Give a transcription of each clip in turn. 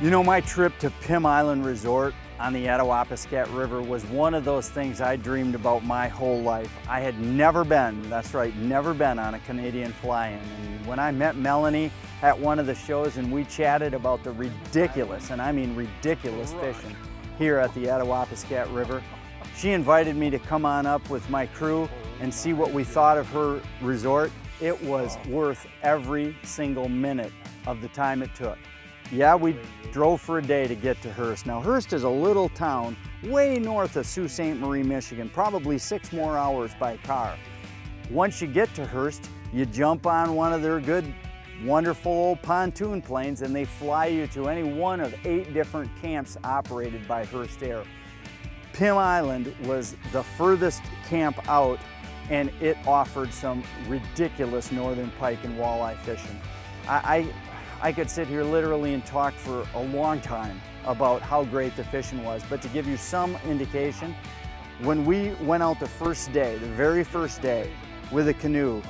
You know, my trip to Pym Island Resort on the Attawapiskat River was one of those things I dreamed about my whole life. I had never been, that's right, never been on a Canadian fly-in. And when I met Melanie at one of the shows and we chatted about the ridiculous, and I mean ridiculous fishing here at the Attawapiskat River, she invited me to come on up with my crew and see what we thought of her resort. It was worth every single minute of the time it took. Yeah, we drove for a day to get to Hearst. Now, Hearst is a little town way north of Sault Ste. Marie, Michigan, probably 6 more hours by car. Once you get to Hearst, you jump on one of their good, wonderful old pontoon planes and they fly you to any one of 8 different camps operated by Hearst Air. Pym Island was the furthest camp out and it offered some ridiculous northern pike and walleye fishing. I could sit here literally and talk for a long time about how great the fishing was, but to give you some indication, when we went out the first day, the very first day with a canoe,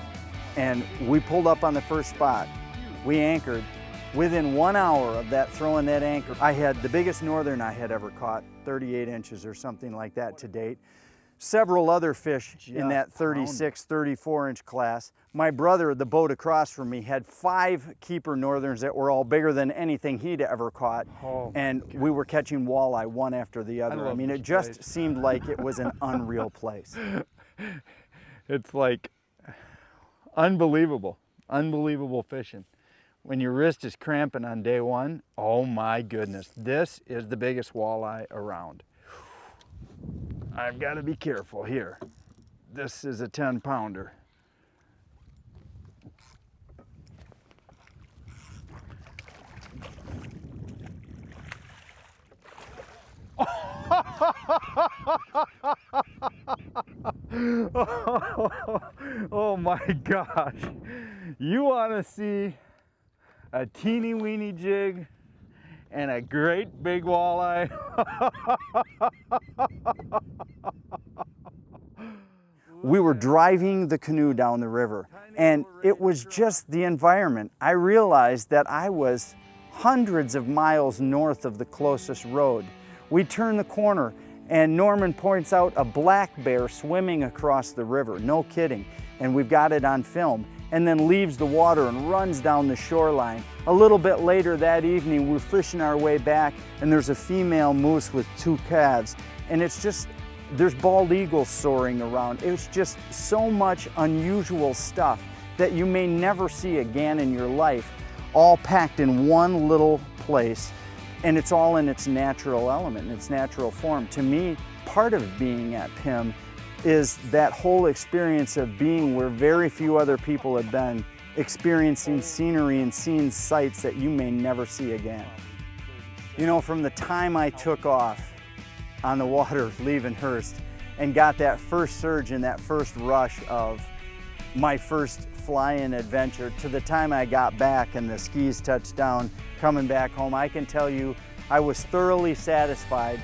and we pulled up on the first spot, we anchored. Within 1 hour of that, throwing that anchor, I had the biggest northern I had ever caught, 38 inches or something like that to date. Several other fish in that 36, 34 inch class. My brother, the boat across from me, had 5 keeper northerns that were all bigger than anything he'd ever caught. And we were catching walleye one after the other. I mean, it just seemed like it was an unreal place. It's like unbelievable, unbelievable fishing. When your wrist is cramping on day one, oh my goodness, this is the biggest walleye around. I've got to be careful here. This is a 10-pounder. Oh my gosh. You want to see a teeny weeny jig and a great big walleye? We were driving the canoe down the river and it was just the environment. I realized that I was hundreds of miles north of the closest road. We turned the corner and Norman points out a black bear swimming across the river, no kidding, and we've got it on film, and then leaves the water and runs down the shoreline. A little bit later that evening, we're fishing our way back and there's a female moose with 2 calves, and it's just, there's bald eagles soaring around. It's just so much unusual stuff that you may never see again in your life, all packed in one little place, and it's all in its natural element, in its natural form. To me, part of being at Pym is that whole experience of being where very few other people have been, experiencing scenery and seeing sights that you may never see again. You know, from the time I took off on the water leaving Hearst and got that first surge and that first rush of my first fly-in adventure to the time I got back and the skis touched down coming back home, I can tell you I was thoroughly satisfied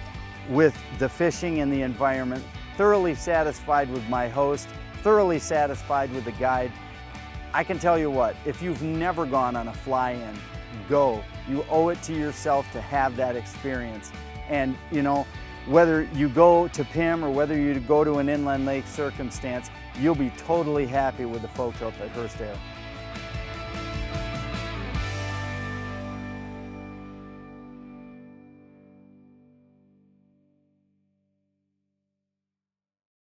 with the fishing and the environment, thoroughly satisfied with my host, thoroughly satisfied with the guide. I can tell you what, if you've never gone on a fly-in, go. You owe it to yourself to have that experience. And you know, whether you go to Pym or whether you go to an inland lake circumstance, you'll be totally happy with the folks up at Hearst Air.